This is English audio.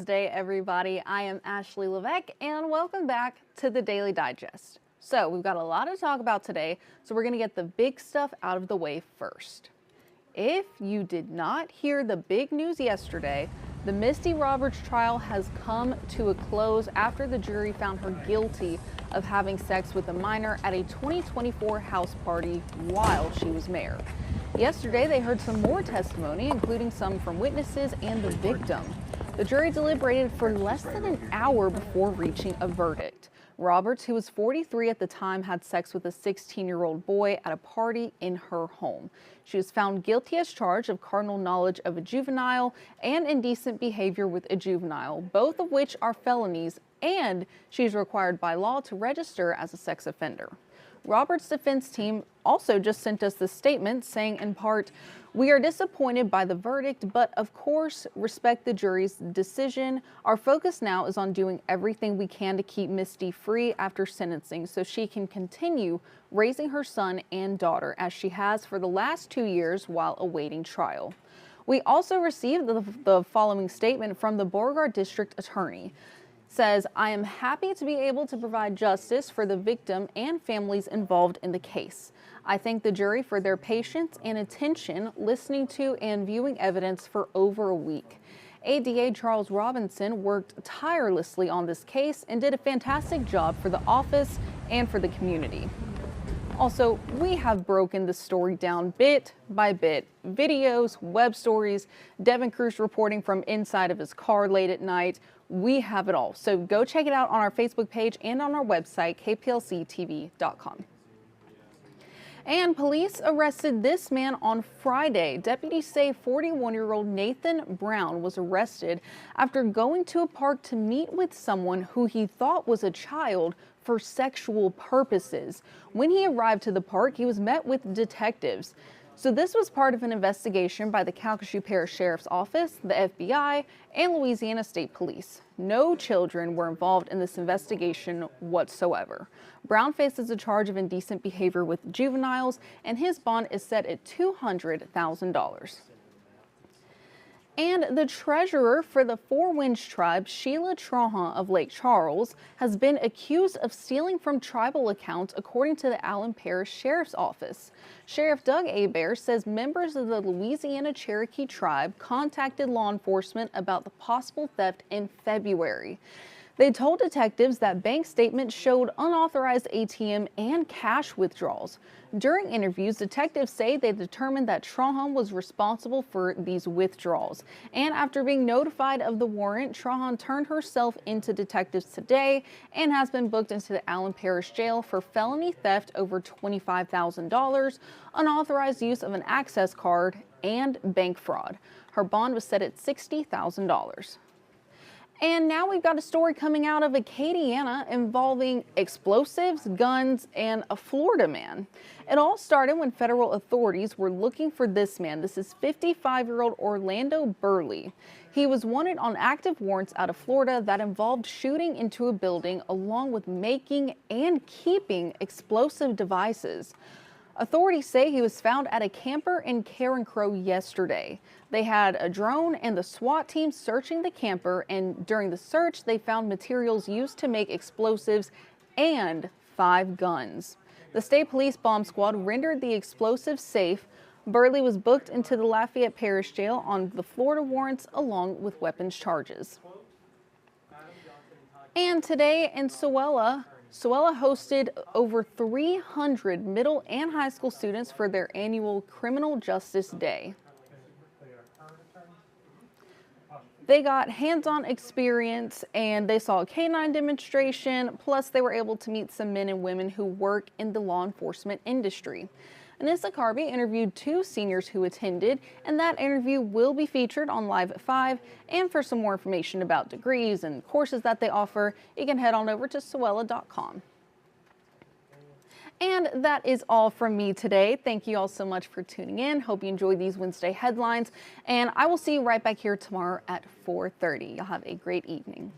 Wednesday, everybody. I am Ashley Levesque, and welcome back to the Daily Digest. So we've got a lot to talk about today, so we're going to get the big stuff out of the way first. If you did not hear the big news yesterday, the Misty Roberts trial has come to a close after the jury found her guilty of having sex with a minor at a 2024 house party while she was mayor. Yesterday, they heard some more testimony, including some from witnesses and the victim. The jury deliberated for less than an hour before reaching a verdict. Roberts, who was 43 at the time, had sex with a 16-year-old boy at a party in her home. She was found guilty as charged of carnal knowledge of a juvenile and indecent behavior with a juvenile, both of which are felonies, and she's required by law to register as a sex offender. Roberts' defense team also just sent us this statement saying, in part, "We are disappointed by the verdict, but of course respect the jury's decision. Our focus now is on doing everything we can to keep Misty free after sentencing so she can continue raising her son and daughter as she has for the last 2 years while awaiting trial." We also received the following statement from the Beauregard District Attorney. Says, "I am happy to be able to provide justice for the victim and families involved in the case. I thank the jury for their patience and attention listening to and viewing evidence for over a week. ADA Charles Robinson worked tirelessly on this case and did a fantastic job for the office and for the community." Also, we have broken the story down bit by bit. Videos, web stories, Devin Cruz reporting from inside of his car late at night. We have it all. So go check it out on our Facebook page and on our website, kplctv.com. And police arrested this man on Friday. Deputies say 41-year-old Nathan Brown was arrested after going to a park to meet with someone who he thought was a child for sexual purposes. When he arrived to the park, he was met with detectives. So this was part of an investigation by the Calcasieu Parish Sheriff's Office, the FBI, and Louisiana State Police. No children were involved in this investigation whatsoever. Brown faces a charge of indecent behavior with juveniles, and his bond is set at $200,000. And the treasurer for the Four Winds Tribe, Sheila Trahan of Lake Charles, has been accused of stealing from tribal accounts, according to the Allen Parish Sheriff's Office. Sheriff Doug Hebert says members of the Louisiana Cherokee tribe contacted law enforcement about the possible theft in February. They told detectives that bank statements showed unauthorized ATM and cash withdrawals. During interviews, detectives say they determined that Trahan was responsible for these withdrawals. And after being notified of the warrant, Trahan turned herself into detectives today and has been booked into the Allen Parish Jail for felony theft over $25,000, unauthorized use of an access card, and bank fraud. Her bond was set at $60,000. And now we've got a story coming out of Acadiana involving explosives, guns, and a Florida man. It all started when federal authorities were looking for this man. This is 55-year-old Orlando Burley. He was wanted on active warrants out of Florida that involved shooting into a building along with making and keeping explosive devices. Authorities say he was found at a camper in Carencro yesterday. They had a drone and the SWAT team searching the camper, and during the search, they found materials used to make explosives and 5 guns. The state police bomb squad rendered the explosives safe. Burley was booked into the Lafayette Parish Jail on the Florida warrants along with weapons charges. And today in Sewella hosted over 300 middle and high school students for their annual Criminal Justice Day. They got hands-on experience and they saw a canine demonstration, plus they were able to meet some men and women who work in the law enforcement industry. Anissa Carby interviewed 2 seniors who attended, and that interview will be featured on Live at 5. And for some more information about degrees and courses that they offer, you can head on over to Sewella.com. And that is all from me today. Thank you all so much for tuning in. Hope you enjoyed these Wednesday headlines, and I will see you right back here tomorrow at 4:30. Y'all have a great evening.